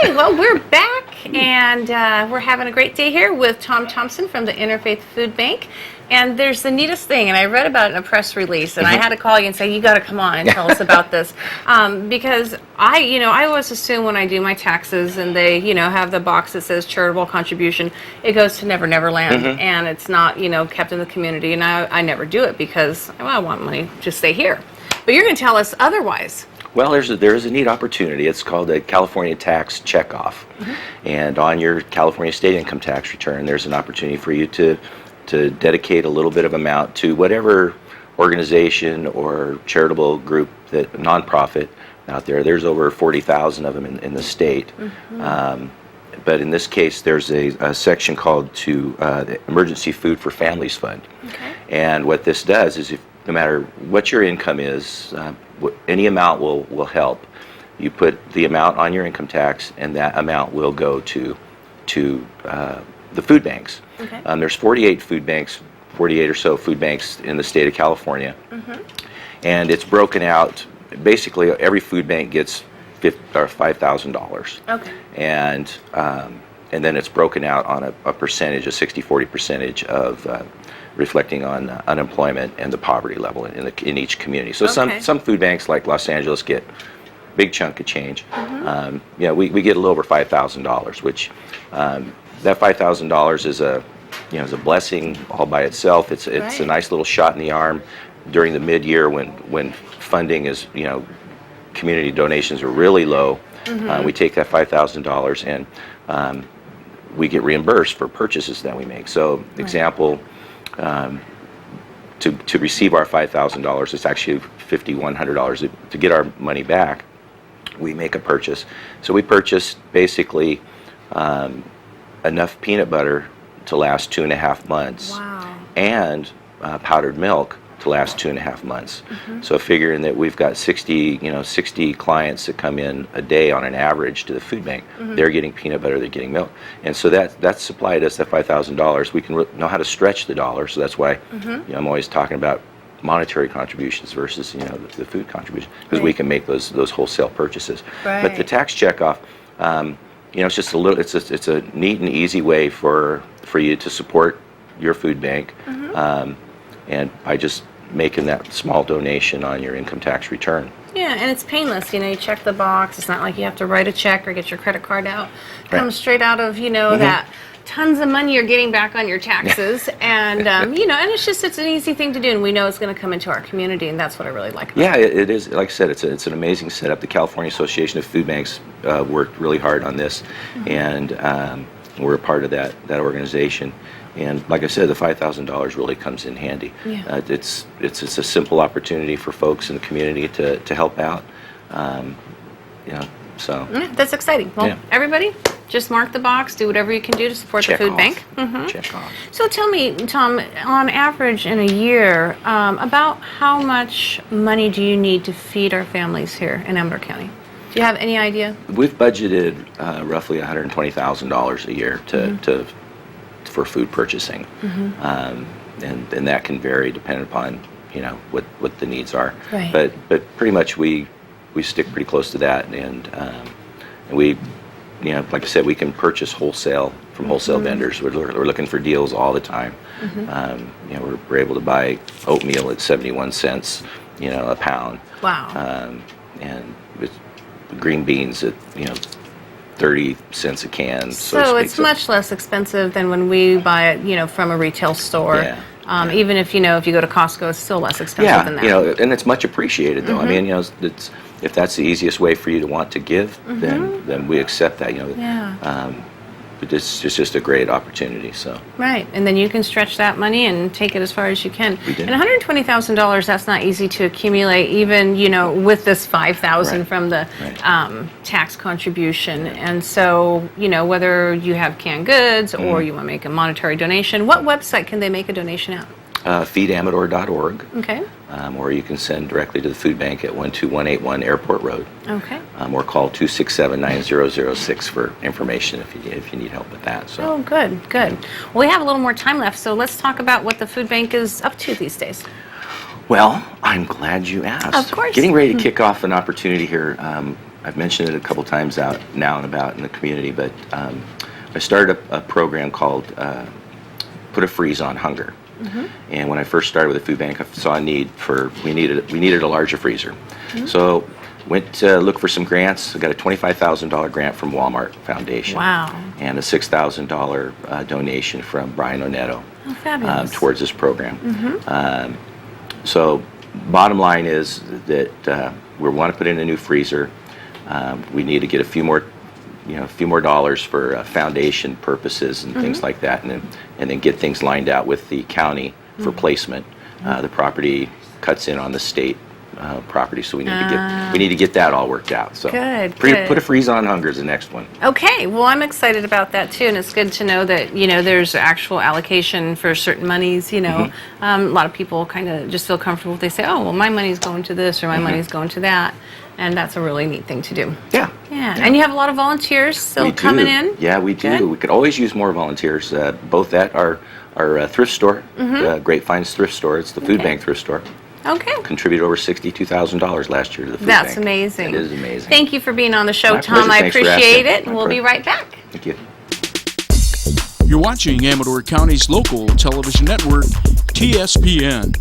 Okay, well, we're back, and we're having a great day here with Tom Thompson from the Interfaith Food Bank. And there's the neatest thing, and I read about it in a press release, and I had to call you and say, you got to come on and tell us about this. Because I always assume when I do my taxes and they, have the box that says charitable contribution, it goes to Never Never Land, and it's not, kept in the community. And I never do it because I want money to stay here. But you're going to tell us otherwise. Well, there is a neat opportunity. It's called a California Tax Checkoff. And on your California state income tax return, there's an opportunity for you to dedicate a little bit of amount to whatever organization or charitable group, that nonprofit out there. There's over 40,000 of them in the state. But in this case, there's a section called the Emergency Food for Families Fund. And what this does is, no matter what your income is, any amount will help. You put the amount on your income tax, and that amount will go to the food banks. There's 48 or so food banks in the state of California. And it's broken out. Basically, every food bank gets $5,000. And then it's broken out on a percentage, a 60-40 percentage of reflecting on unemployment and the poverty level in each community. So some food banks like Los Angeles get a big chunk of change. We get a little over $5,000, which that $5,000 is a blessing all by itself. It's a nice little shot in the arm during the mid-year when funding is, community donations are really low. We take that $5,000 and we get reimbursed for purchases that we make. So, example, to receive our $5,000, it's actually $5,100. To get our money back, we make a purchase. So we purchased basically enough peanut butter to last 2.5 months, and powdered milk to last 2.5 months. So figuring that we've got 60 clients that come in a day on an average to the food bank, they're getting peanut butter, they're getting milk, and so that supplied us that $5,000. We can know how to stretch the dollar, so that's why I'm always talking about monetary contributions versus the food contribution, because we can make those wholesale purchases. But the tax checkoff, it's just it's a neat and easy way for you to support your food bank, and by just making that small donation on your income tax return. Yeah, and it's painless. You check the box. It's not like you have to write a check or get your credit card out. It comes straight out of that tons of money you're getting back on your taxes, and and it's an easy thing to do, and we know it's going to come into our community, and that's what I really like about it. Yeah, it is. Like I said, it's an amazing setup. The California Association of Food Banks worked really hard on this, and we're a part of that organization. And like I said, the $5,000 really comes in handy. It's a simple opportunity for folks in the community to help out. So that's exciting. Well, everybody, just mark the box. Do whatever you can do to support the food bank. Check off. So tell me, Tom, on average in a year, about how much money do you need to feed our families here in Amador County? Do you have any idea? We've budgeted roughly $120,000 a year for food purchasing, and that can vary depending upon what the needs are. But pretty much we stick pretty close to that, and we like I said, we can purchase wholesale from wholesale vendors. We're looking for deals all the time. We're able to buy oatmeal at 71 cents a pound. And with green beans at 30 cents a can. So it's much less expensive than when we buy it, from a retail store. Even if you go to Costco, it's still less expensive than that. And it's much appreciated though. I mean, if that's the easiest way for you to want to give, then we accept that. But it's just a great opportunity. So and then you can stretch that money and take it as far as you can. And $120,000, that's not easy to accumulate, even with this $5,000 from the tax contribution. And so whether you have canned goods or you want to make a monetary donation, what website can they make a donation at? feedamador.org. Okay. Or you can send directly to the food bank at 12181 Airport Road. Okay. Or call 267-9006 for information if you need help with that. So. Oh, good. Well, we have a little more time left, so let's talk about what the food bank is up to these days. Well, I'm glad you asked. Of course. Getting ready to kick off an opportunity here I've mentioned it a couple times out now and about in the community, but I started a program called Put a Freeze on Hunger. And when I first started with the food bank, I saw a need for, we needed a larger freezer. So went to look for some grants. I got a $25,000 grant from Walmart Foundation. Wow. And a $6,000 donation from Brian Oneto Oh, fabulous. towards this program. So bottom line is that we want to put in a new freezer. We need to get a few more dollars for foundation purposes and things like that, and then get things lined out with the county for placement. The property cuts in on the state property, so we need to get that all worked out. So Good. Put a freeze on hunger is the next one. Okay, well, I'm excited about that too, and it's good to know that there's actual allocation for certain monies. A lot of people kind of just feel comfortable if they say, "Oh, well, my money's going to this or my money's going to that," and that's a really neat thing to do. Yeah. And you have a lot of volunteers still We coming do. in. Yeah, we do. Good. We could always use more volunteers, both at our thrift store, Grapevines Thrift Store. It's the food Okay. bank thrift store. Okay. Contributed over $62,000 last year to the food That's bank. amazing. It is amazing. Thank you for being on the show, My Tom. pleasure. I Thanks for appreciate asking. it, and My we'll be pleasure. right back. Thank you. You're watching Amador County's local television network, TSPN.